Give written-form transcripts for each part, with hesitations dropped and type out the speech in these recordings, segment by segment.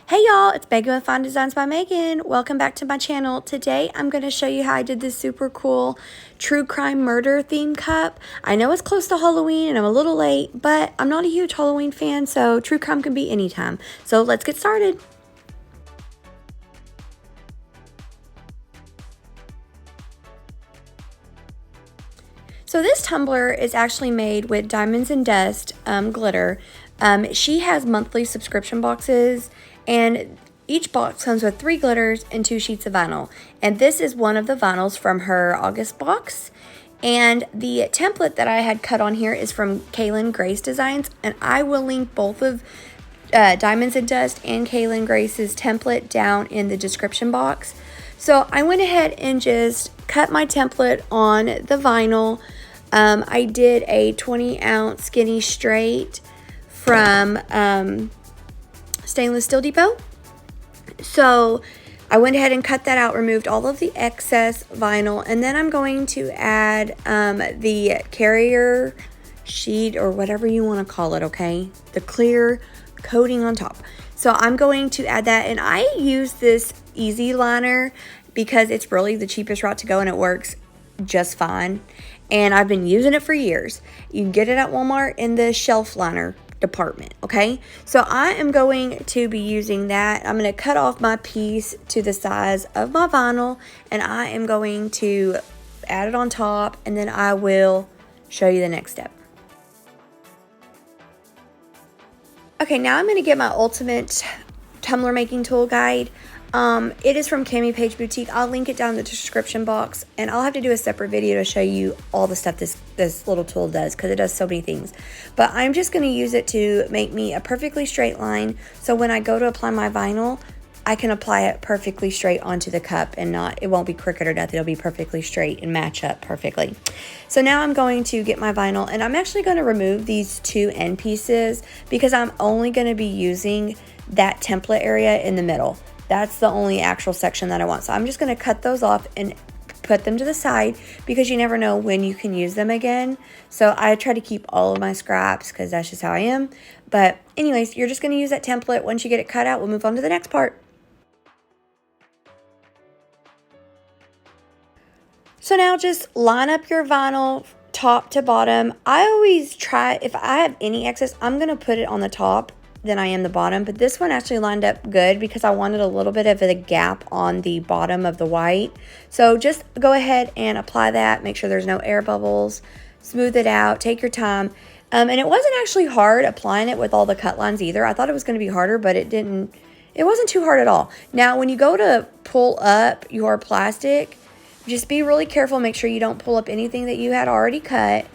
Hey y'all, it's Megan with Fine Designs by Megan. Welcome back to my channel. Today I'm going to show you how I did this super cool true crime murder theme cup. I know it's close to Halloween and I'm a little late, but I'm not a huge Halloween fan, so true crime can be anytime. So let's get started. So this tumbler is actually made with Diamonds and Dust glitter. She has monthly subscription boxes, and each box comes with 3 glitters and 2 sheets of vinyl. And this is one of the vinyls from her August box. And the template that I had cut on here is from Kallen Grace Designs, and I will link both of Diamonds and Dust and Kallen Grace's template down in the description box. So I went ahead and just cut my template on the vinyl. I did a 20-ounce skinny straight from Stainless Steel Depot. So I went ahead and cut that out, removed all of the excess vinyl, and then I'm going to add the carrier sheet or whatever you want to call it, okay? The clear coating on top. So I'm going to add that, and I use this easy liner because it's really the cheapest route to go and it works just fine. And I've been using it for years. You can get it at Walmart in the shelf liner department, okay? So I am going to be using that. I'm going to cut off my piece to the size of my vinyl, and I am going to add it on top, and then I will show you the next step. Okay, now I'm going to get my ultimate tumbler making tool guide. It is from Cami Page Boutique. I'll link it down in the description box, and I'll have to do a separate video to show you all the stuff this little tool does, because it does so many things. But I'm just going to use it to make me a perfectly straight line, so when I go to apply my vinyl, I can apply it perfectly straight onto the cup, and it won't be crooked or nothing. It'll be perfectly straight and match up perfectly. So now I'm going to get my vinyl, and I'm actually going to remove these 2 end pieces because I'm only going to be using that template area in the middle. That's the only actual section that I want. So I'm just going to cut those off and put them to the side because you never know when you can use them again. So I try to keep all of my scraps because that's just how I am. But anyways, you're just going to use that template. Once you get it cut out, we'll move on to the next part. So now just line up your vinyl top to bottom. I always try, if I have any excess, I'm going to put it on the top than I am the bottom, but this one actually lined up good because I wanted a little bit of a gap on the bottom of the white. So just go ahead and apply that, make sure there's no air bubbles, smooth it out, take your time. And it wasn't actually hard applying it with all the cut lines either. I thought it was going to be harder, but it wasn't too hard at all. Now when you go to pull up your plastic, just be really careful, make sure you don't pull up anything that you had already cut,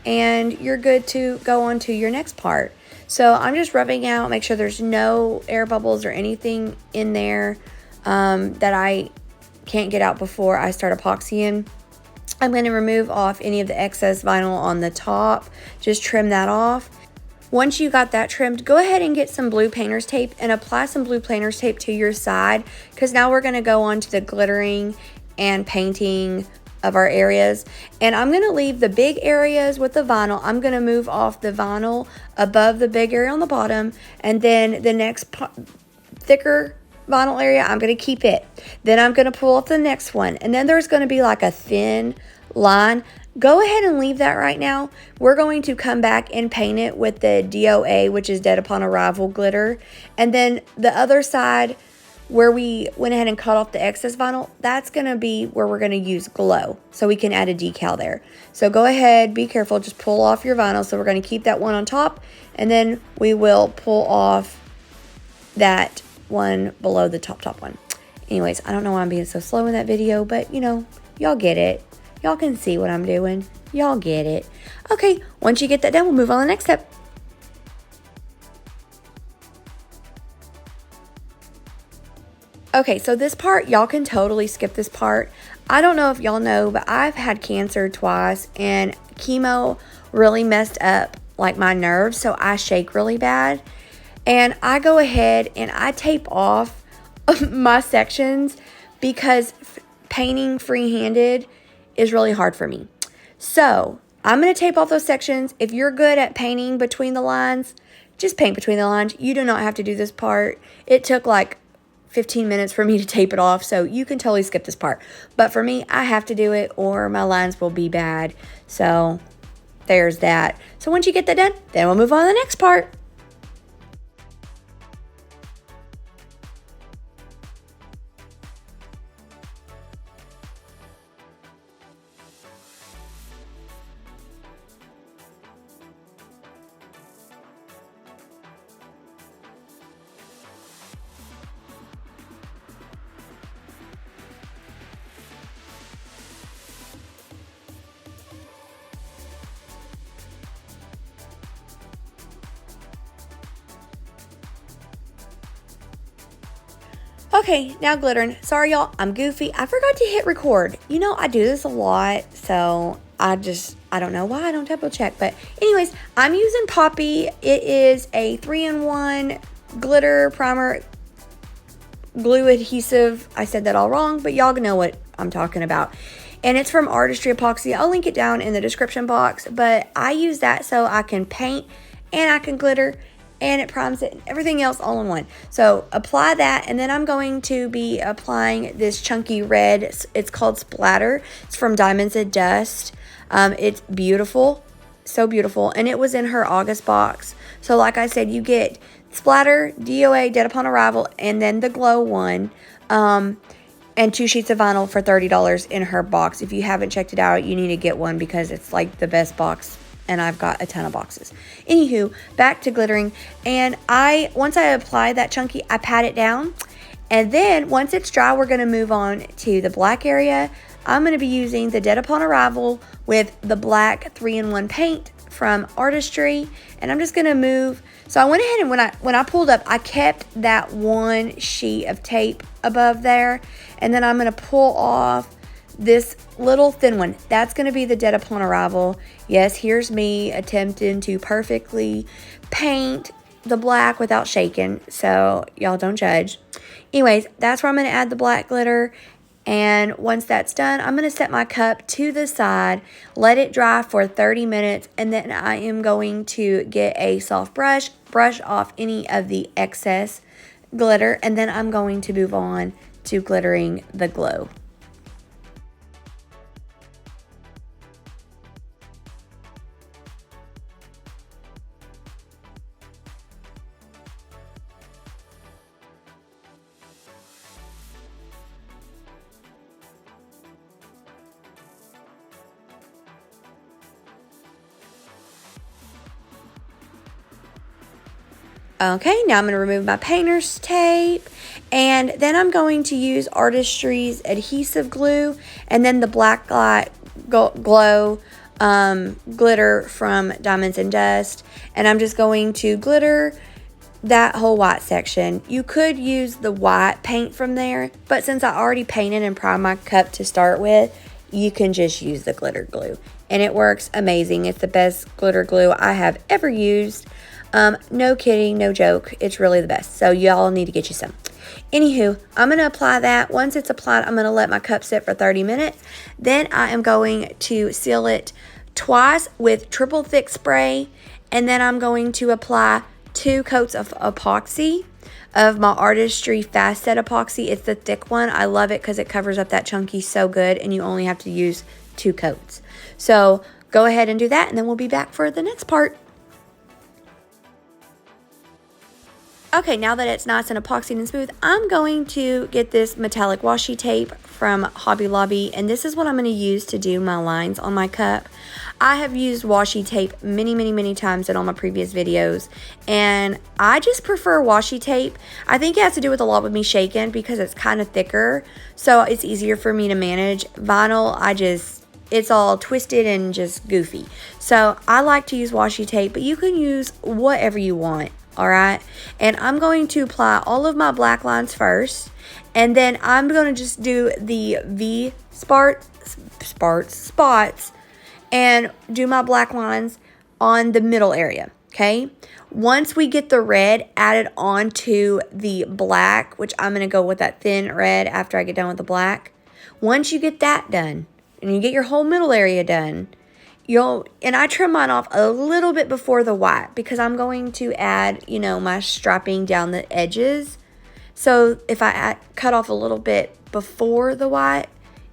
and you're good to go on to your next part. So I'm just rubbing out, make sure there's no air bubbles or anything in there that I can't get out before I start epoxying. I'm going to remove off any of the excess vinyl on the top, just trim that off. Once you got that trimmed, go ahead and get some blue painter's tape and apply some blue painter's tape to your side, because now we're going to go on to the glittering and painting of our areas. And I'm going to leave the big areas with the vinyl. I'm going to move off the vinyl above the big area on the bottom, and then the next thicker vinyl area, I'm going to keep it. Then I'm going to pull off the next one, and then there's going to be like a thin line. Go ahead and leave that right now. We're going to come back and paint it with the DOA, which is Dead Upon Arrival glitter. And then the other side where we went ahead and cut off the excess vinyl, that's going to be where we're going to use glow, so we can add a decal there. So go ahead, be careful, just pull off your vinyl. So we're going to keep that one on top, and then we will pull off that one below the top one. Anyways, I don't know why I'm being so slow in that video, but you know, y'all get it. Y'all can see what I'm doing. Y'all get it. Okay, once you get that done, we'll move on to the next step. Okay, so this part, y'all can totally skip this part. I don't know if y'all know, but I've had cancer twice, and chemo really messed up like my nerves, so I shake really bad. And I go ahead and I tape off my sections because painting free-handed is really hard for me. So I'm going to tape off those sections. If you're good at painting between the lines, just paint between the lines. You do not have to do this part. It took like 15 minutes for me to tape it off, so you can totally skip this part. But for me, I have to do it or my lines will be bad. So there's that. So once you get that done, then we'll move on to the next part. Okay, now glittering. Sorry, y'all, I'm goofy. I forgot to hit record. You know, I do this a lot, so I don't know why I don't double check. But anyways, I'm using Poppy. It is a 3-in-1 glitter primer glue adhesive. I said that all wrong, but y'all know what I'm talking about. And it's from Artistry Epoxy. I'll link it down in the description box, but I use that so I can paint and I can glitter, and it primes it and everything else all in one. So apply that, and then I'm going to be applying this chunky red. It's called Splatter. It's from Diamonds and Dust. It's beautiful, so beautiful, and it was in her August box. So like I said, you get Splatter, DOA, Dead Upon Arrival, and then the Glow one, and 2 sheets of vinyl for $30 in her box. If you haven't checked it out, you need to get one because it's like the best box, and I've got a ton of boxes. Anywho, back to glittering, and once I apply that chunky, I pat it down, and then once it's dry, we're going to move on to the black area. I'm going to be using the Dead Upon Arrival with the black 3-in-1 paint from Artistry, and I'm just going to move. So I went ahead and when I pulled up, I kept that one sheet of tape above there, and then I'm going to pull off this little thin one. That's going to be the Dead Upon Arrival. Yes, here's me attempting to perfectly paint the black without shaking, so y'all don't judge. Anyways, that's where I'm going to add the black glitter, and once that's done, I'm going to set my cup to the side, let it dry for 30 minutes, and then I am going to get a soft brush off any of the excess glitter, and then I'm going to move on to glittering the glow. Okay, now I'm going to remove my painter's tape, and then I'm going to use Artistry's adhesive glue, and then the black light glow glitter from Diamonds and Dust, and I'm just going to glitter that whole white section. You could use the white paint from there, but since I already painted and primed my cup to start with, you can just use the glitter glue, and it works amazing. It's the best glitter glue I have ever used. No kidding, no joke. It's really the best. So y'all need to get you some. Anywho, I'm going to apply that. Once it's applied, I'm going to let my cup sit for 30 minutes. Then I am going to seal it twice with triple thick spray. And then I'm going to apply 2 coats of epoxy, of my Artistry Fast Set epoxy. It's the thick one. I love it because it covers up that chunky so good, and you only have to use 2 coats. So go ahead and do that, and then we'll be back for the next part. Okay, now that it's nice and epoxied and smooth, I'm going to get this metallic washi tape from Hobby Lobby, and this is what I'm going to use to do my lines on my cup. I have used washi tape many times in all my previous videos, and I just prefer washi tape. I think it has to do with a lot with me shaking because it's kind of thicker, so it's easier for me to manage. Vinyl, it's all twisted and just goofy. So I like to use washi tape, but you can use whatever you want. Alright, and I'm going to apply all of my black lines first, and then I'm going to just do the V spots and do my black lines on the middle area, okay? Once we get the red added onto the black, which I'm going to go with that thin red after I get done with the black. Once you get that done, and you get your whole middle area done, and I trim mine off a little bit before the white because I'm going to add, you know, my striping down the edges. So if I cut off a little bit before the white,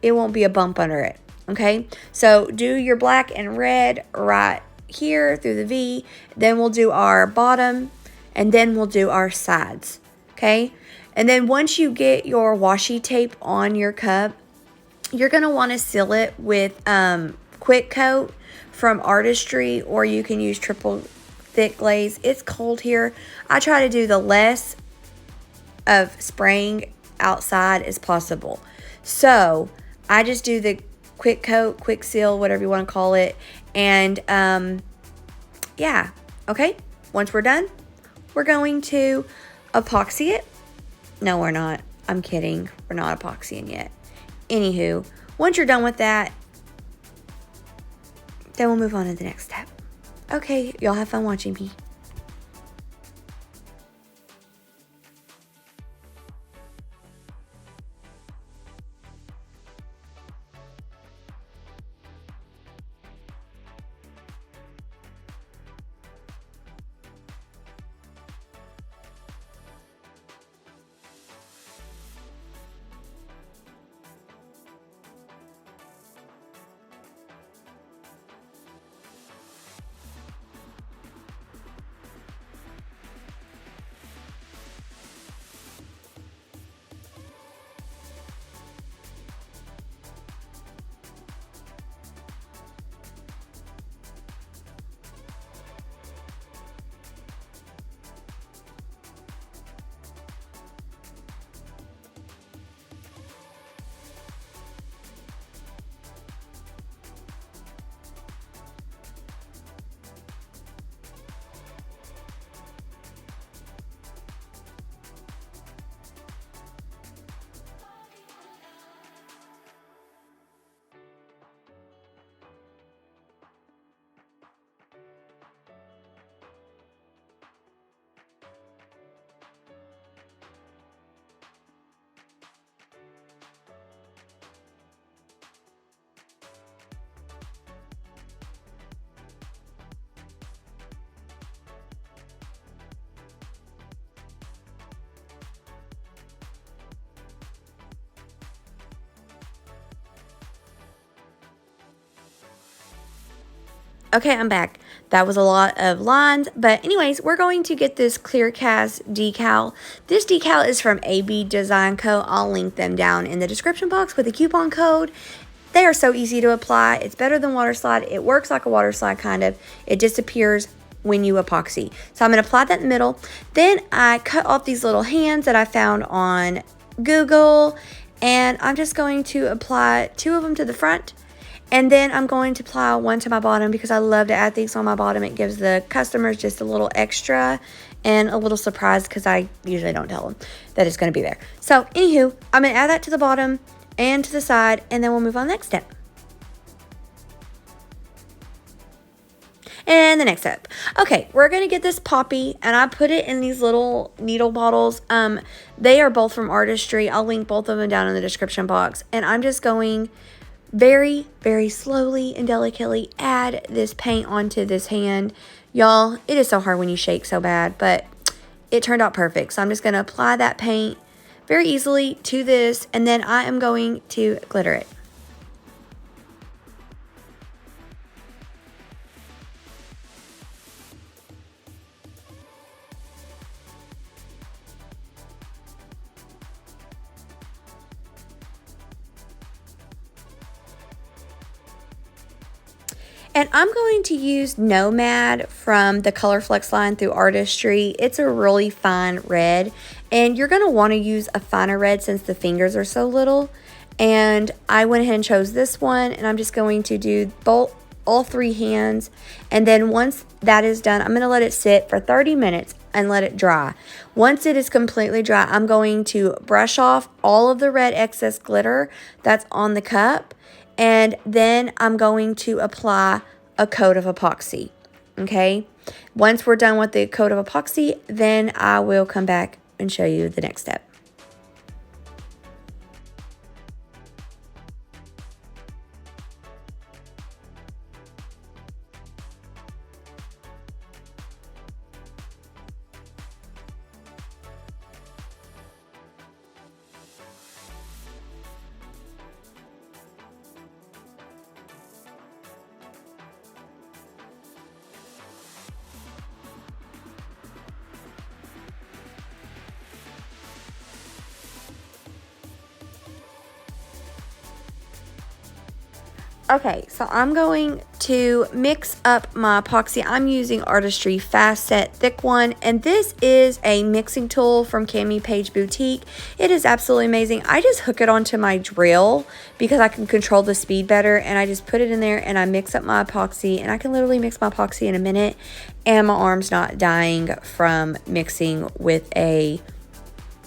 it won't be a bump under it, okay? So do your black and red right here through the V, then we'll do our bottom, and then we'll do our sides, okay? And then once you get your washi tape on your cup, you're going to want to seal it with Quick Coat from Artistry, or you can use triple thick glaze. It's cold here. I try to do the less of spraying outside as possible. So I just do the Quick Coat, Quick Seal, whatever you want to call it. And yeah, okay. Once we're done, we're going to epoxy it. No, we're not. I'm kidding. We're not epoxying yet. Anywho, once you're done with that, then we'll move on to the next step. Okay, y'all have fun watching me. Okay, I'm back. That was a lot of lines, but anyways, we're going to get this clear cast decal. This decal is from AB Design Co. I'll link them down in the description box with a coupon code. They are so easy to apply. It's better than water slide. It works like a water slide kind of. It disappears when you epoxy. So I'm going to apply that in the middle. Then I cut off these little hands that I found on Google, and I'm just going to apply 2 of them to the front. And then I'm going to apply 1 to my bottom because I love to add things on my bottom. It gives the customers just a little extra and a little surprise because I usually don't tell them that it's going to be there. So anywho, I'm going to add that to the bottom and to the side, and then we'll move on to the next step. And the next step. Okay, we're going to get this poppy, and I put it in these little needle bottles. They are both from Artistry. I'll link both of them down in the description box. And I'm just going very, very slowly and delicately add this paint onto this hand. Y'all, it is so hard when you shake so bad, but it turned out perfect. So I'm just going to apply that paint very easily to this, and then I am going to glitter it. And I'm going to use Nomad from the Colorflex line through Artistry. It's a really fine red, and you're going to want to use a finer red since the fingers are so little. And I went ahead and chose this one, and I'm just going to do all 3 hands. And then once that is done, I'm going to let it sit for 30 minutes and let it dry. Once it is completely dry, I'm going to brush off all of the red excess glitter that's on the cup. And then I'm going to apply a coat of epoxy, okay? Once we're done with the coat of epoxy, then I will come back and show you the next step. Okay, so I'm going to mix up my epoxy. I'm using Artistry Fast Set Thick One, and this is a mixing tool from Cami Page Boutique. It is absolutely amazing. I just hook it onto my drill because I can control the speed better, and I just put it in there and I mix up my epoxy, and I can literally mix my epoxy in a minute, and my arm's not dying from mixing with a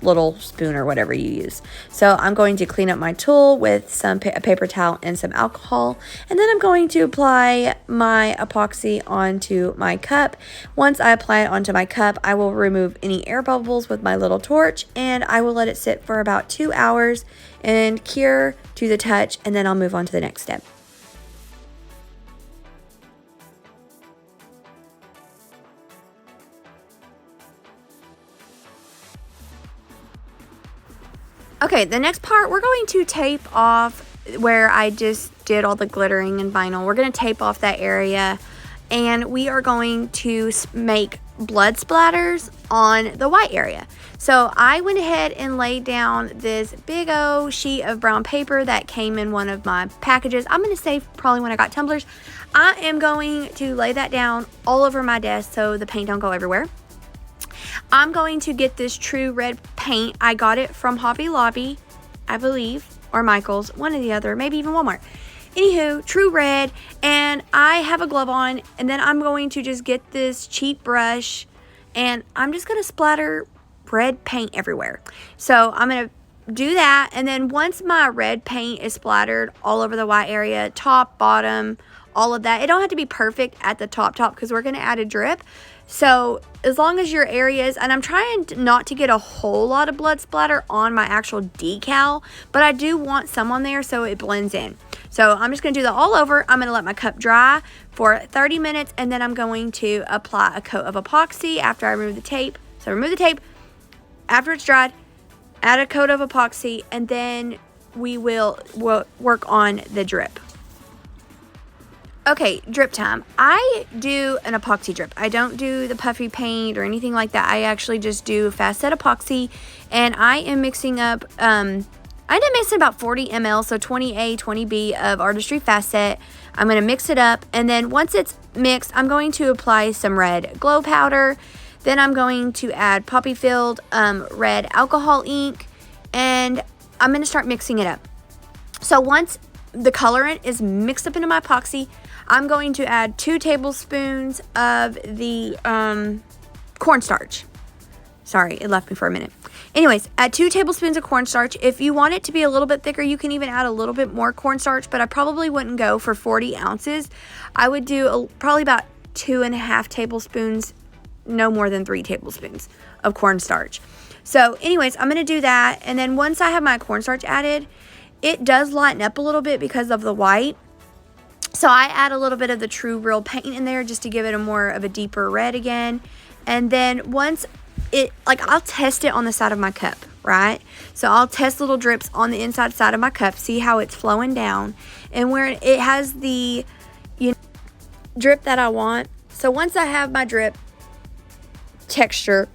little spoon or whatever you use. So I'm going to clean up my tool with some a paper towel and some alcohol, and then I'm going to apply my epoxy onto my cup. Once I apply it onto my cup, I will remove any air bubbles with my little torch, and I will let it sit for about 2 hours and cure to the touch, and then I'll move on to the next step. Okay, the next part, we're going to tape off where I just did all the glittering and vinyl. We're going to tape off that area, and we are going to make blood splatters on the white area. So I went ahead and laid down this big old sheet of brown paper that came in one of my packages. I'm going to say probably when I got tumblers. I am going to lay that down all over my desk so the paint don't go everywhere. I'm going to get this true red paint. I got it from Hobby Lobby, I believe, or Michael's, one or the other, maybe even Walmart. Anywho, true red, and I have a glove on, and then I'm going to just get this cheap brush, and I'm just going to splatter red paint everywhere. So I'm going to do that, and then once my red paint is splattered all over the white area, top, bottom, all of that, it don't have to be perfect at the top because we're going to add a drip. So as long as your areas, and I'm trying not to get a whole lot of blood splatter on my actual decal, but I do want some on there so it blends in. So I'm just going to do that all over. I'm going to let my cup dry for 30 minutes, and then I'm going to apply a coat of epoxy after I remove the tape. So remove the tape. After it's dried, add a coat of epoxy, and then we will work on the drip. Okay, drip time. I do an epoxy drip. I don't do the puffy paint or anything like that. I actually just do fast set epoxy, and I am mixing up, I end up mixing about 40 ml, so 20A, 20B of Artistry Fast Set. I'm going to mix it up, and then once it's mixed, I'm going to apply some red glow powder. Then I'm going to add poppy filled red alcohol ink, and I'm going to start mixing it up. So once the colorant is mixed up into my epoxy, I'm going to add 2 tablespoons of the cornstarch. Sorry, it left me for a minute. Anyways, add 2 tablespoons of cornstarch. If you want it to be a little bit thicker, you can even add a little bit more cornstarch, but I probably wouldn't go for 40 ounces. I would do probably about 2.5 tablespoons, no more than 3 tablespoons of cornstarch. So anyways, I'm going to do that, and then once I have my cornstarch added, it does lighten up a little bit because of the white. So I add a little bit of the true real paint in there just to give it a more of a deeper red again. And then once it, like, I'll test it on the side of my cup, right? So I'll test little drips on the inside side of my cup, see how it's flowing down, and where it has the drip that I want. So once I have my drip texture,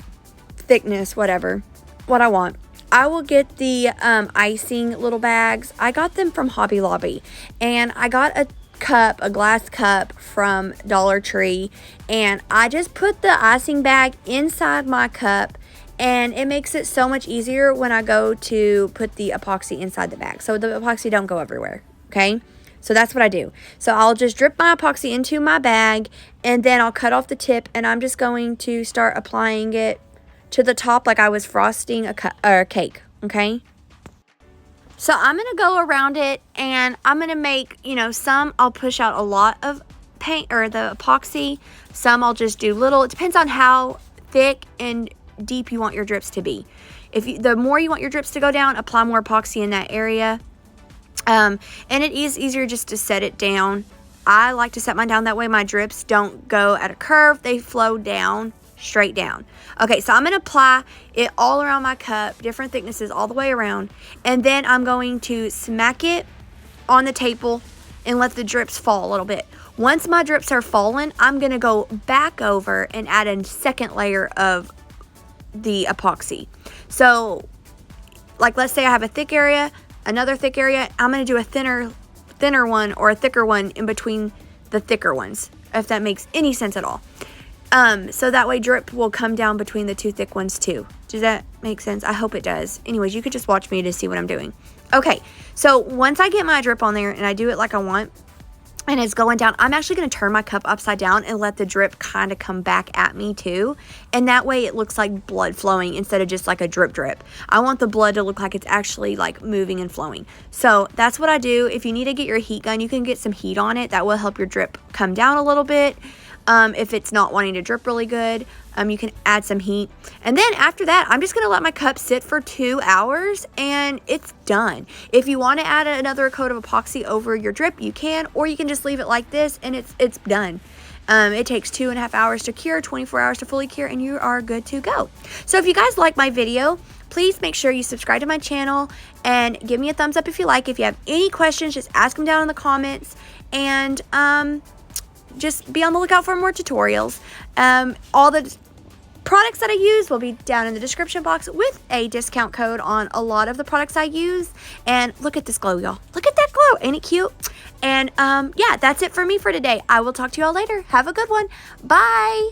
thickness, whatever, what I want, I will get the icing little bags. I got them from Hobby Lobby, and I got a glass cup from Dollar Tree, and I just put the icing bag inside my cup, and it makes it so much easier when I go to put the epoxy inside the bag, so the epoxy don't go everywhere. Okay, so that's what I do. So I'll just drip my epoxy into my bag, and then I'll cut off the tip, and I'm just going to start applying it to the top like I was frosting a cake. Okay, so I'm going to go around it, and I'm going to make, some I'll push out a lot of paint or the epoxy. Some I'll just do little. It depends on how thick and deep you want your drips to be. The more you want your drips to go down, apply more epoxy in that area. And it is easier just to set it down. I like to set mine down that way my drips don't go at a curve. They flow down, straight down. Okay, so I'm going to apply it all around my cup, different thicknesses all the way around, and then I'm going to smack it on the table and let the drips fall a little bit. Once my drips are falling, I'm going to go back over and add a second layer of the epoxy. So, like, let's say I have a thick area, another thick area, I'm going to do a thinner thinner one or a thicker one in between the thicker ones, if that makes any sense at all. So that way drip will come down between the two thick ones too. Does that make sense? I hope it does. Anyways, you could just watch me to see what I'm doing. Okay, so once I get my drip on there and I do it like I want, and it's going down, I'm actually going to turn my cup upside down and let the drip kind of come back at me too. And that way it looks like blood flowing instead of just like a drip drip. I want the blood to look like it's actually like moving and flowing. So that's what I do. If you need to get your heat gun, you can get some heat on it. That will help your drip come down a little bit. If it's not wanting to drip really good, you can add some heat. And then after that, I'm just going to let my cup sit for 2 hours and it's done. If you want to add another coat of epoxy over your drip, you can, or you can just leave it like this and it's done. It takes 2.5 hours to cure, 24 hours to fully cure, and you are good to go. So if you guys like my video, please make sure you subscribe to my channel and give me a thumbs up if you like. If you have any questions, just ask them down in the comments, and just be on the lookout for more tutorials. All the products that I use will be down in the description box with a discount code on a lot of the products I use. And look at this glow, y'all. Look at that glow. Ain't it cute? And yeah, that's it for me for today. I will talk to y'all later. Have a good one. Bye.